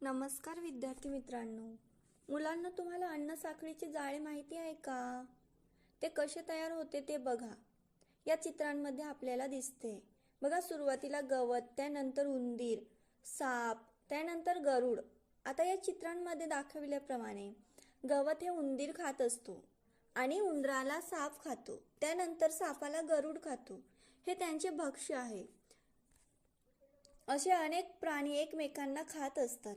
नमस्कार विद्यार्थी मित्रांनो. मुलांना तुम्हाला अन्न साखळीचे जाळे माहिती आहे का? ते कसे तयार होते ते बघा. या चित्रांमध्ये आपल्याला दिसते. बघा, सुरुवातीला गवत, त्यानंतर उंदीर, साप, त्यानंतर गरुड. आता या चित्रांमध्ये दाखविल्याप्रमाणे गवत हे उंदीर खात असतो आणि उंदराला साप खातो. त्यानंतर सापाला गरुड खातो. हे त्यांचे भक्ष्य आहे. असे अनेक प्राणी एकमेकांना खात असतात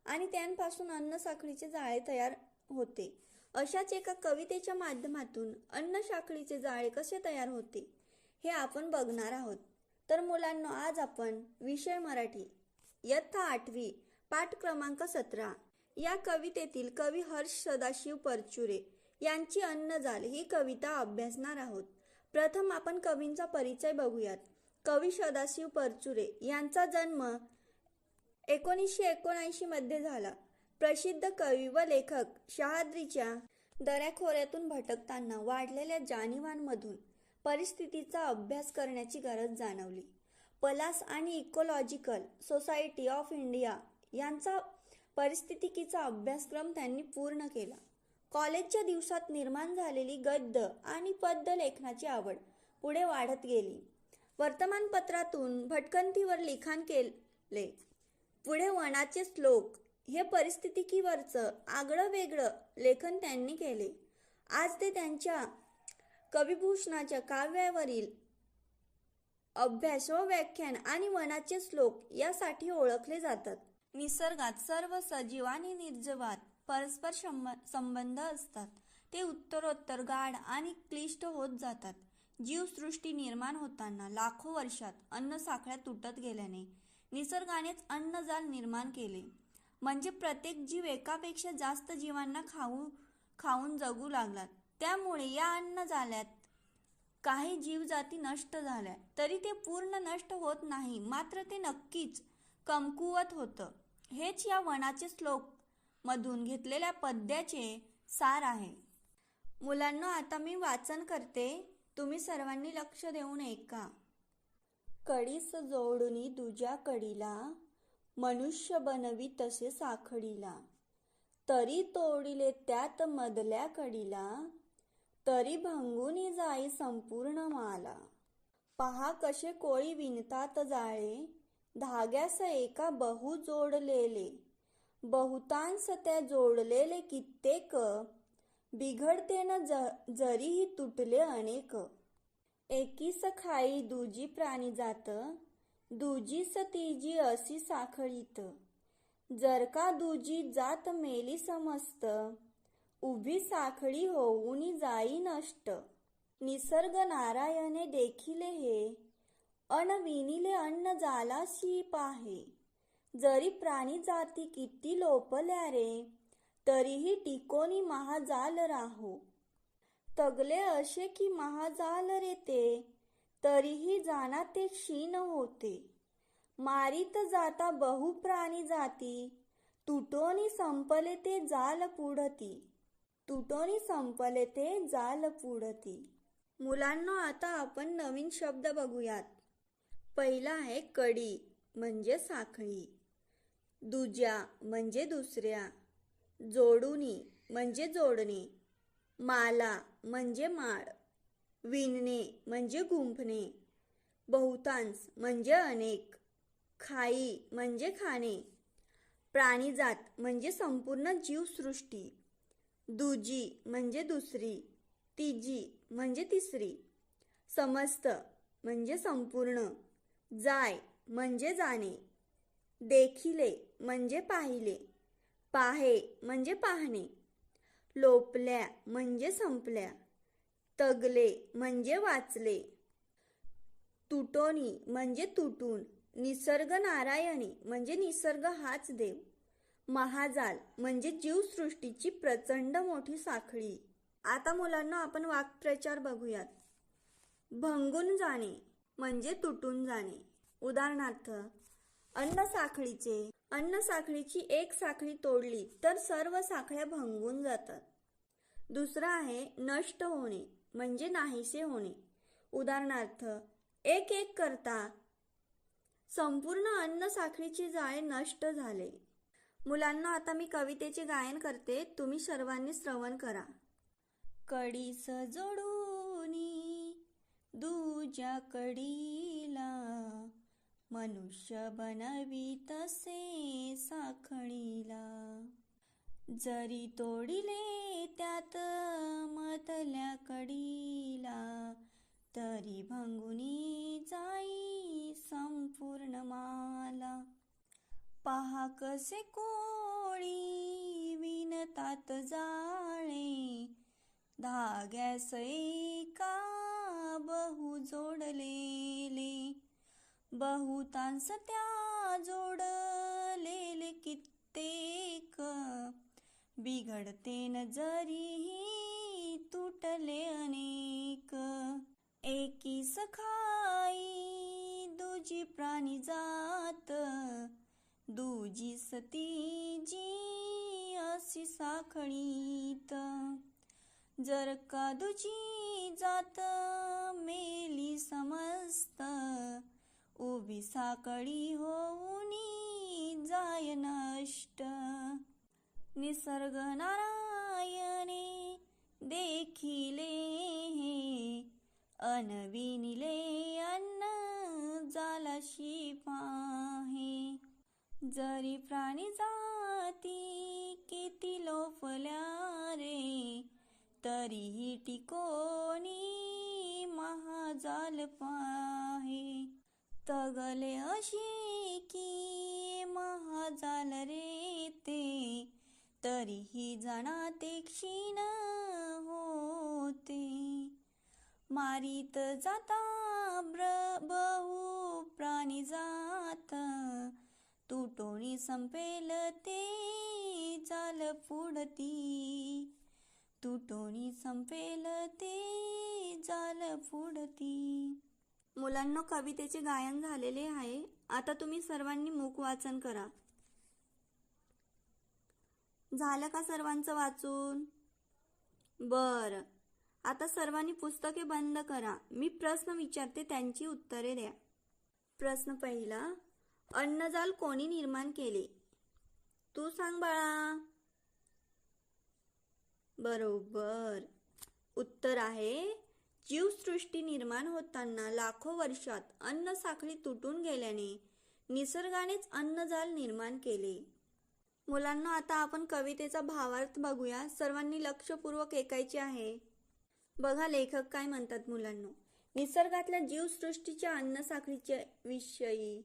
आणि त्यांपासून अन्न साखळीचे जाळे तयार होते. अशाच एका कवितेच्या माध्यमातून अन्न साखळीचे जाळे कसे तयार होते हे आपण बघणार आहोत. तर मुलांनो, आज आपण विषय मराठी इयत्ता 8वी पाठ क्रमांक 17 या कवितेतील कवी हर्ष सदाशिव परचुरे यांची अन्नजाल ही कविता अभ्यासणार आहोत. प्रथम आपण कवींचा परिचय बघूयात. कवी सदाशिव परचुरे यांचा जन्म 1979 मध्ये झाला. प्रसिद्ध कवी व लेखक सह्याद्रीच्या दऱ्याखोऱ्यातून भटकताना वाढलेल्या जाणीवांमधून परिस्थितीचा अभ्यास करण्याची गरज जाणवली. पलास आणि इकॉलॉजिकल सोसायटी ऑफ इंडिया यांचा परिस्थितिकीचा अभ्यासक्रम त्यांनी पूर्ण केला. कॉलेजच्या दिवसात निर्माण झालेली गद्य आणि पद्य लेखनाची आवड पुढे वाढत गेली. वर्तमानपत्रातून भटकंतीवर लिखाण केले. पुढे वनाचे श्लोक हे परिस्थितिकीवरचं आगळं वेगळं लेखन त्यांनी केले. आज ते त्यांच्या कविभूषणाच्या काव्यावरील अभ्यास व व्याख्यान आणि वनाचे श्लोक यासाठी ओळखले जातात. निसर्गात सर्व सजीव आणि निर्जीवात परस्पर संबंध असतात. ते उत्तरोत्तर गाढ आणि क्लिष्ट होत जातात. जीवसृष्टी निर्माण होताना लाखो वर्षात अन्न साखळ्या तुटत गेल्याने निसर्गानेच अन्नजाल निर्माण केले. म्हणजे प्रत्येक जीव एकापेक्षा जास्त जीवांना खाऊन जगू लागला. त्यामुळे या अन्नजाल्यात काही जीवजाती नष्ट झाल्या तरी ते पूर्ण नष्ट होत नाही, मात्र ते नक्कीच कमकुवत होतं. हेच या वनाचे श्लोक मधून घेतलेल्या पद्याचे सार आहे. मुलांना, आता मी वाचन करते, तुम्ही सर्वांनी लक्ष देऊन ऐका. कडीस जोडुनी दुजा कडीला, मनुष्य बनवी तसे साखळीला. तरी तोडिले त्यात मधल्या कडीला, तरी भंगुनी जाई संपूर्ण माला. पहा कसे कोळी विणतात जाळे, धाग्यास एका बहु जोडलेले. बहुतांश त्या जोडलेले कित्येक, बिघडते न जरीही तुटले अनेक. एकीस खाई दुजी प्राणी जात, दुजीस तिजी अशी साखळीत. जर का दुजी जात मेली समस्त, उभी साखळी होऊनी जाई नष्ट. निसर्ग नारायणे देखिले हे, अन विणिले अन्न जालाशी पाहे. जरी प्राणी जाती किती लोपल्या रे, तरीही टिकोनी महाजाल राहो. तगले असे की महाजाल रे ते, तरीही जाना ते क्षीण होते. मारीत जाता बहु प्राणी जाती, तुटोनी संपले ते जाल पुढती. तुटोनी संपले ते जाल पुढती. मुलांनो, आता आपण नवीन शब्द बघूयात. पहिला आहे कडी म्हणजे साखळी, दुजा म्हणजे दुसऱ्या, जोडुनी म्हणजे जोडणे, माला म्हणजे माळ, विणणे म्हणजे गुंफणे, बहुतांश म्हणजे अनेक, खाई म्हणजे खाणे, प्राणीजात म्हणजे संपूर्ण जीवसृष्टी, दुजी म्हणजे दुसरी, तिजी म्हणजे तिसरी, समस्त म्हणजे संपूर्ण, जाय म्हणजे जाणे, देखिले म्हणजे पाहिले, पाहे म्हणजे पाहणे, लोपल्या म्हणजे संपल्या, तगले म्हणजे वाचले, तुटोनी म्हणजे तुटून, निसर्ग नारायणी म्हणजे निसर्ग हाच देव, महाजाल म्हणजे जीवसृष्टीची प्रचंड मोठी साखळी. आता मुलांना आपण वाक्प्रचार बघूयात. भंगून जाणे म्हणजे तुटून जाणे. उदाहरणार्थ, अन्न साखळीची एक साखळी तोडली तर सर्व साखळ्या भंगून जातात. दुसरा आहे नष्ट होणे म्हणजे नाहीसे होणे. उदाहरणार्थ, एक एक करता संपूर्ण अन्न साखळीचे जाळे नष्ट झाले. मुलांना आता मी कवितेचे गायन करते, तुम्ही सर्वांनी श्रवण करा. कडीस जोडूनी दुजा कडीला, मनुष्य बनवी तसे साखळीला. जरी तोडिले त्यात मधल्या कडीला, तरी भंगुनी जाई संपूर्ण माला. पहा कसे कोळी विणतात जाळे, धाग्यास एका बहु जोडलेले. बहुतांस त्या जोडलेले कित्येक, बिघडते न जरीही तुटले अनेक. एकी सखाई दुजी प्राणी जात, दुजी सती जी अशी साखळीत. जर का दुजी जात मेली समस्त, उभी साखळी होऊनी जाय नष्ट. निसर्ग नारायणे देखिले हे, अनविनिले अन्न जालाशी पाहे. जरी प्राणी जाती किती लोपल्या रे, तरीही टिकोनी महाजाल पाहे. तगले अशी की महाजाल रे ते, तरीही जाणाते क्षीण होते. मारीत जाता बहु प्राणी जात, तुटोनी संपेल ते जाल पुढती. तुटोनी संपेल ते जाल पुढती. मुलांनो, कवितेचे गायन झालेले आहे. आता तुम्ही सर्वांनी मूक वाचन करा. झालं का सर्वांचं वाचून? बरं, आता सर्वांनी पुस्तके बंद करा. मी प्रश्न विचारते, त्यांची उत्तरे द्या. प्रश्न पहिला, अन्नजाल कोणी निर्माण केले? तू सांग बाळा. बरोबर, उत्तर आहे जीवसृष्टी निर्माण होताना लाखो वर्षात अन्न साखळी तुटून गेल्याने निसर्गानेच अन्नजाल निर्माण केले. मुलांना, आता आपण कवितेचा भावार्थ बघूया. सर्वांनी लक्षपूर्वक ऐकायचे आहे. बघा लेखक काय म्हणतात मुलांनो. निसर्गातल्या जीवसृष्टीच्या अन्न साखळीच्या विषयी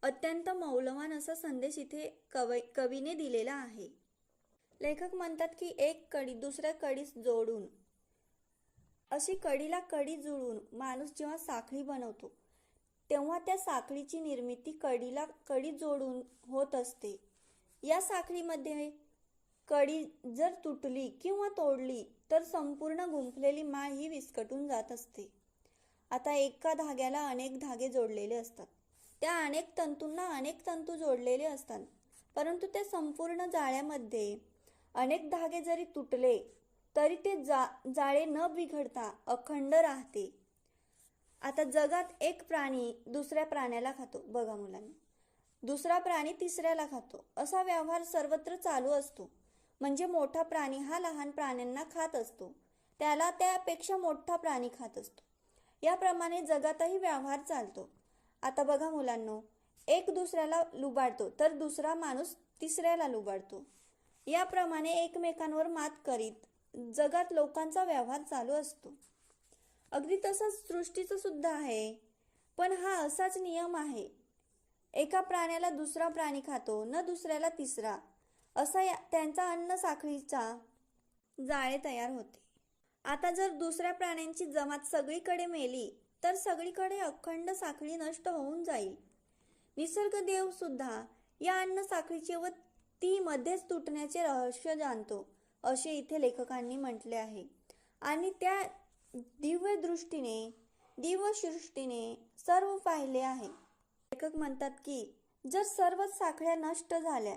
अत्यंत मौल्यवान असा संदेश इथे कवीने दिलेला आहे. लेखक म्हणतात की एक कडी दुसऱ्या कडीस जोडून, अशी कडीला कडी जुळून माणूस जेव्हा साखळी बनवतो, तेव्हा त्या साखळीची निर्मिती कडीला कडी जोडून होत असते. या साखळीमध्ये कडी जर तुटली किंवा तोडली तर संपूर्ण गुंफलेली माळ ही विस्कटून जात असते. आता एका धाग्याला अनेक धागे जोडलेले असतात. त्या अनेक तंतूंना अनेक तंतू जोडलेले असतात, परंतु त्या संपूर्ण जाळ्यामध्ये अनेक धागे जरी तुटले तरी ते जाळे न बिघडता अखंड राहते. आता जगात एक प्राणी दुसऱ्या प्राण्याला खातो. बघा मुलांना, दुसरा प्राणी तिसऱ्याला खातो. असा व्यवहार सर्वत्र चालू असतो. म्हणजे मोठा प्राणी हा लहान प्राण्यांना खात असतो, त्याला त्यापेक्षा मोठा प्राणी खात असतो. याप्रमाणे जगातही व्यवहार चालतो. आता बघा मुलांनो, एक दुसऱ्याला लुबाडतो तर दुसरा माणूस तिसऱ्याला लुबाडतो. याप्रमाणे एकमेकांवर मात करीत जगात लोकांचा व्यवहार चालू असतो. अगदी तसंच सृष्टीचं सुद्धा आहे. पण हा असाच नियम आहे. एका प्राण्याला दुसरा प्राणी खातो, न दुसऱ्याला तिसरा, असा त्यांचा अन्न साखळीचा जाळे तयार होते. आता जर दुसऱ्या प्राण्यांची जमात सगळीकडे मेली तर सगळीकडे अखंड साखळी नष्ट होऊन जाईल. निसर्ग देव सुद्धा या अन्न साखळीचे व ती मध्येच तुटण्याचे रहस्य जाणतो, असे इथे लेखकांनी म्हटले आहे. आणि त्या दिव्य दृष्टीने दिव्य सृष्टीने सर्व पाहिले आहे. लेखक म्हणतात की जर सर्व साखळ्या नष्ट झाल्या,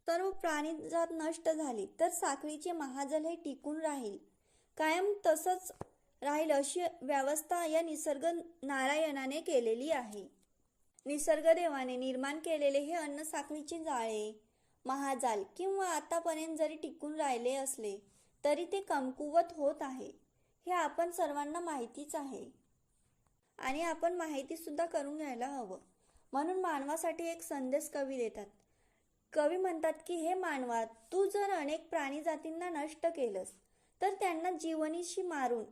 सर्व प्राणीजात नष्ट झाली, तर साखळीचे महाजल हे टिकून राहील, कायम तसंच राहील. अशी व्यवस्था या निसर्ग नारायणाने केलेली आहे. निसर्गदेवाने निर्माण केलेले हे अन्न साखळीचे जाळे महाजाल किंवा आतापर्यंत जरी टिकून राहिले असले तरी ते कमकुवत होत आहे, हे आपण सर्वांना माहितीच आहे आणि आपण माहिती सुद्धा करून घ्यायला हवं. म्हणून मानवासाठी एक संदेश कवी देतात. कवी म्हणतात की हे मानवा, तू जर अनेक प्राणी जातींना नष्ट केलंस, तर त्यांना जीवनीशी मारून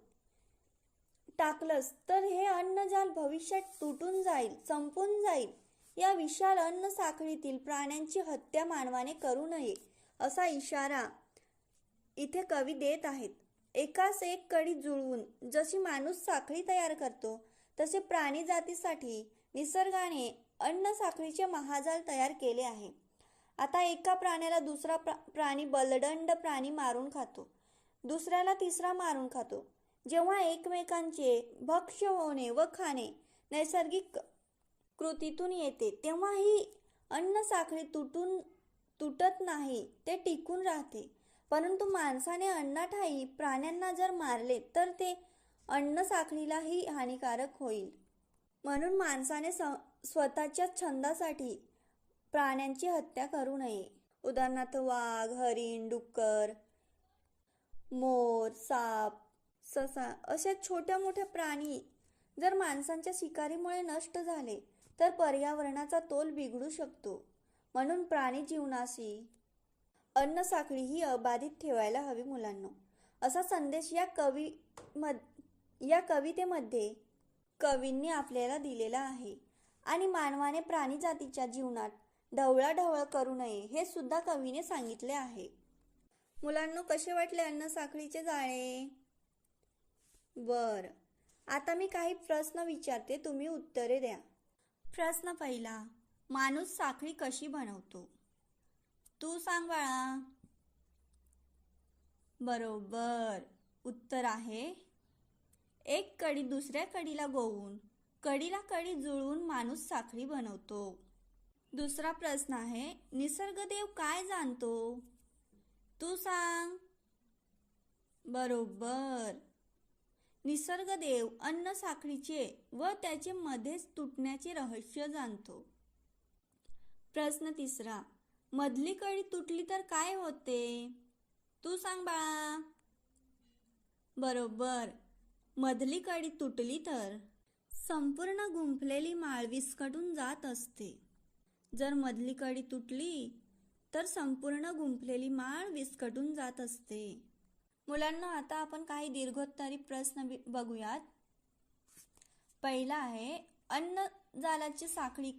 टाकलंस, तर हे अन्नजाल भविष्यात तुटून जाईल, संपून जाईल. या विशाल अन्न साखळीतील प्राण्यांची हत्या मानवाने करू नये, असा इशारा इथे कवी देत आहेत. एकास एक कडी जुळवून जशी माणूस साखळी तयार करतो, तसे प्राणी जातीसाठी निसर्गाने अन्न साखळीचे महाजाल तयार केले आहे. आता एका प्राण्याला दुसरा प्राणी बलदंड प्राणी मारून खातो, दुसऱ्याला तिसरा मारून खातो. जेव्हा एकमेकांचे भक्ष्य होणे व खाणे नैसर्गिक कृतीतून येते, तेव्हा ही अन्न साखळी तुटत नाही, ते टिकून राहते. परंतु माणसाने अन्नाठायी प्राण्यांना जर मारले तर ते अन्न साखळीलाही हानिकारक होईल. म्हणून माणसाने स्वतःच्या छंदासाठी प्राण्यांची हत्या करू नये. उदाहरणार्थ वाघ, हरिण, डुक्कर, मोर, साप, ससा असे छोट्या मोठ्या प्राणी जर माणसांच्या शिकारीमुळे नष्ट झाले तर पर्यावरणाचा तोल बिघडू शकतो. म्हणून प्राणी जीवनाशी अन्न साखळी ही अबाधित ठेवायला हवी मुलांनो, असा संदेश या कवितेमध्ये कवींनी आपल्याला दिलेला आहे. आणि मानवाने प्राणी जातीच्या जीवनात ढवळाढवळ करू नये, हे सुद्धा कवीने सांगितले आहे. मुलांनो, कसे वाटले अन्न साखळीचे जाळे? आता मी काही प्रश्न विचारते, तुम्ही उत्तरे द्या. प्रश्न पहिला, माणूस साखळी कशी बनवतो? तू सांग बाळा. बरोबर, उत्तर आहे एक कडी दुसऱ्या कडीला गोवून कडीला कडी जुळवून माणूस साखळी बनवतो. दुसरा प्रश्न आहे, निसर्गदेव काय जाणतो? तू सांग. बरोबर, निसर्गदेव अन्न साखळीचे व त्याचे मध्येच तुटण्याचे रहस्य जाणतो. प्रश्न तिसरा, मधली कडी तुटली तर काय होते? तू सांग बाळा. बरोबर, मधली कडी तुटली तर संपूर्ण गुंफलेली माळ विस्कटून जात असते. जर मधली कडी तुटली तर संपूर्ण गुंफलेली माळ विस्कटून जात असते. मुलांना, आता आपण काही दीर्घोत्तरी प्रश्न बघूयात. पहिला आहे, अन्न जालाची साखळी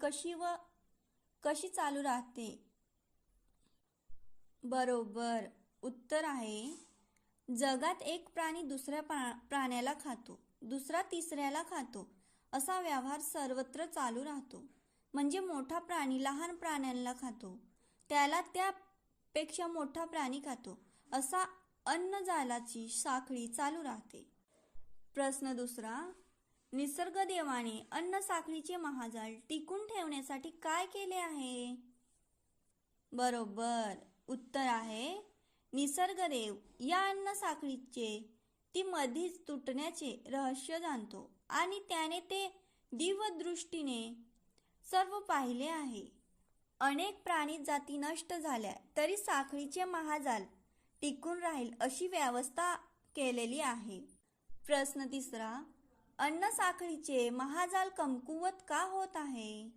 कशी चालू राहते? बरोबर, उत्तर आहे जगात एक प्राणी दुसऱ्या प्राण्याला खातो, दुसरा तिसऱ्याला खातो, असा व्यवहार सर्वत्र चालू राहतो. म्हणजे मोठा प्राणी लहान प्राण्यांना खातो, त्याला त्यापेक्षा मोठा प्राणी खातो, असा अन्नजालाची साखळी चालू राहते. प्रश्न दुसरा, निसर्गदेवाने अन्न साखळीचे महाजाल टिकून ठेवण्यासाठी काय केले आहे? बरोबर, उत्तर आहे निसर्गदेव या अन्न साखळीचे ती मधीच तुटण्याचे रहस्य जाणतो आणि त्याने ते दिव्यदृष्टीने सर्व पाहिले आहे. अनेक प्राणी जाती नष्ट झाल्या तरी साखळीचे महाजाल टिकून राहील अशी व्यवस्था केलेली आहे. प्रश्न तिसरा, अन्न साखळीचे महाजाल कमकुवत का होत आहे?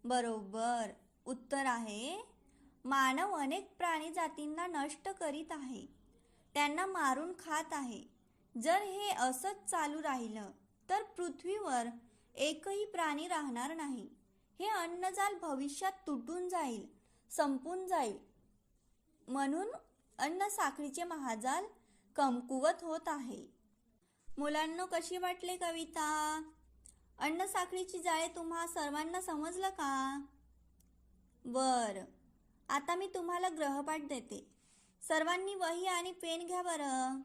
बरोबर, उत्तर आहे मानव अनेक प्राणी जातींना नष्ट करीत आहे, त्यांना मारून खात आहे. जर हे असंच चालू राहिलं तर पृथ्वीवर एकही प्राणी राहणार नाही. हे अन्नजाल भविष्यात तुटून जाईल, संपून जाईल. म्हणून अन्न साखळीचे महाजाल कमकुवत होत आहे. मुलांनो, कशी वाटली कविता? अन्न साखळीची जाळे तुम्हा सर्वांना समजलं का? बरं, आता मी तुम्हाला ग्रहपाठ देते. सर्वांनी वही आणि पेन घ्या बरं,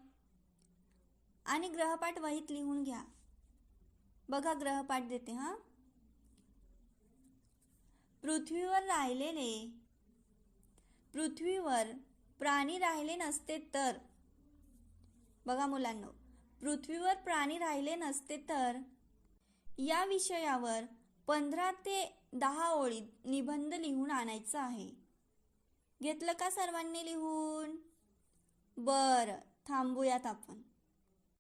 आणि ग्रहपाठ वहीत लिहून घ्या. बघा, ग्रहपाठ देते हा. पृथ्वीवर प्राणी राहिले नसते तर, बघा मुलांनो, पृथ्वीवर प्राणी राहिले नसते तर या विषयावर 15 ते 10 ओळीत निबंध लिहून आणायचा आहे. घेतलं का सर्वांनी लिहून? बरं, थांबूयात आपण.